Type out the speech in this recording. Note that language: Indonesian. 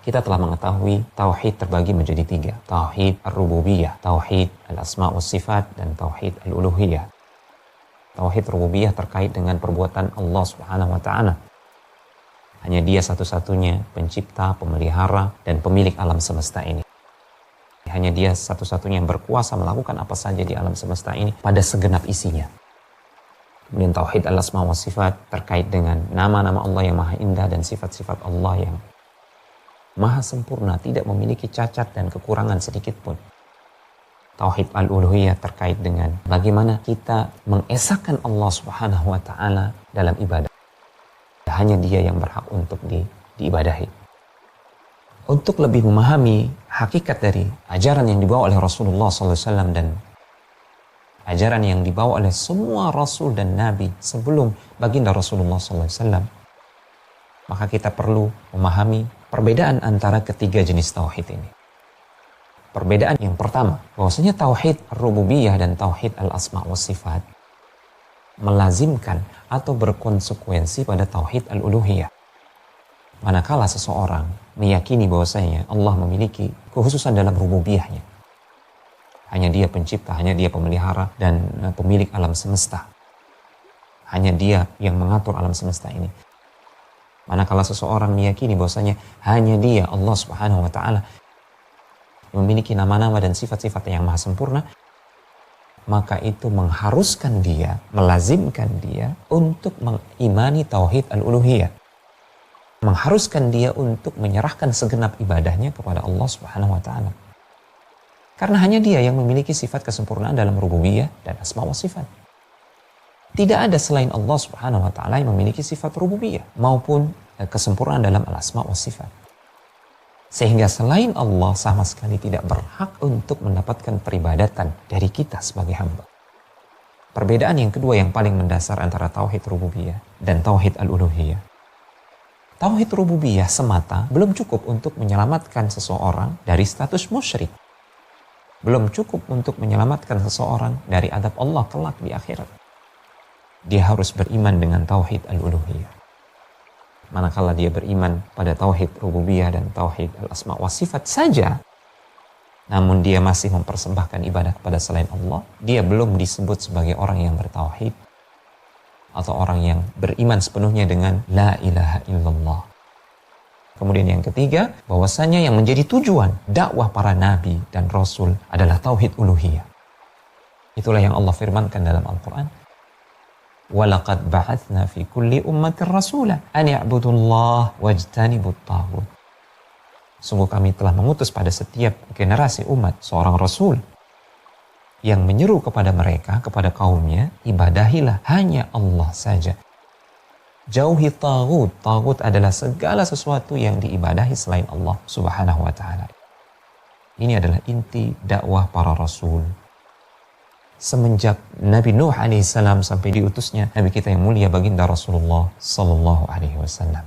Kita telah mengetahui tauhid terbagi menjadi tiga. Tauhid ar-rububiyah, tauhid al-asma' wa sifat, dan tauhid al-uluhiyah. Tauhid rububiyah terkait dengan perbuatan Allah Subhanahu wa taala. Hanya Dia satu-satunya pencipta, pemelihara, dan pemilik alam semesta ini. Hanya Dia satu-satunya yang berkuasa melakukan apa saja di alam semesta ini pada segenap isinya. Kemudian tauhid al-asma' wa sifat terkait dengan nama-nama Allah yang maha indah dan sifat-sifat Allah yang maha sempurna, tidak memiliki cacat dan kekurangan sedikit pun. Tauhid al-uluhiyah terkait dengan bagaimana kita mengesahkan Allah Subhanahu wa taala dalam ibadah. Hanya Dia yang berhak untuk diibadahi. Untuk lebih memahami hakikat dari ajaran yang dibawa oleh Rasulullah SAW dan ajaran yang dibawa oleh semua Rasul dan Nabi sebelum baginda Rasulullah SAW, maka kita perlu memahami perbedaan antara ketiga jenis tauhid ini. Perbedaan yang pertama, bahwasanya tauhid rububiyah dan tauhid al-asma' wa sifat melazimkan atau berkonsekuensi pada tauhid al-uluhiyah. Manakala seseorang meyakini bahwasanya Allah memiliki kekhususan dalam rububiyahnya. Hanya Dia pencipta, hanya Dia pemelihara dan pemilik alam semesta. Hanya Dia yang mengatur alam semesta ini. Manakala seseorang meyakini bahwasanya hanya Dia, Allah Subhanahu wa taala, memiliki nama-nama dan sifat-sifat yang maha sempurna, maka itu mengharuskan dia, melazimkan dia untuk mengimani tauhid al-uluhiyah. Mengharuskan dia untuk menyerahkan segenap ibadahnya kepada Allah Subhanahu wa taala. Karena hanya Dia yang memiliki sifat kesempurnaan dalam rububiyah dan asma wa sifat. Tidak ada selain Allah Subhanahu wa taala yang memiliki sifat rububiyah maupun kesempurnaan dalam al-asma wa sifat. Sehingga selain Allah sama sekali tidak berhak untuk mendapatkan peribadatan dari kita sebagai hamba. Perbedaan yang kedua yang paling mendasar antara tauhid rububiyah dan tauhid al-uluhiyah. Tauhid rububiyah semata belum cukup untuk menyelamatkan seseorang dari status musyrik. Belum cukup untuk menyelamatkan seseorang dari adab Allah kelak di akhirat. Dia harus beriman dengan tauhid al-uluhiyah. Manakala dia beriman pada tauhid rububiyah dan tauhid al-asma wa sifat saja, namun dia masih mempersembahkan ibadah kepada selain Allah, dia belum disebut sebagai orang yang bertauhid atau orang yang beriman sepenuhnya dengan la ilaha illallah. Kemudian yang ketiga, bahwasanya yang menjadi tujuan dakwah para nabi dan rasul adalah tauhid uluhiyah. Itulah yang Allah firmankan dalam Al-Quran. وَلَقَدْ بَعَثْنَا فِي كُلِّ أُمَّةٍ رَسُولًا أَنِ اعْبُدُوا اللَّهَ وَاجْتَنِبُوا الطَّاغُوتَ. Sungguh kami telah mengutus pada setiap generasi umat seorang rasul yang menyeru kepada mereka, kepada kaumnya, ibadahilah hanya Allah saja. Jauhi taghut. Taghut adalah segala sesuatu yang diibadahi selain Allah Subhanahu wa taala. Ini adalah inti dakwah para rasul. Semenjak Nabi Nuh alaihissalam sampai diutusnya Nabi kita yang mulia baginda Rasulullah sallallahu alaihi wasallam.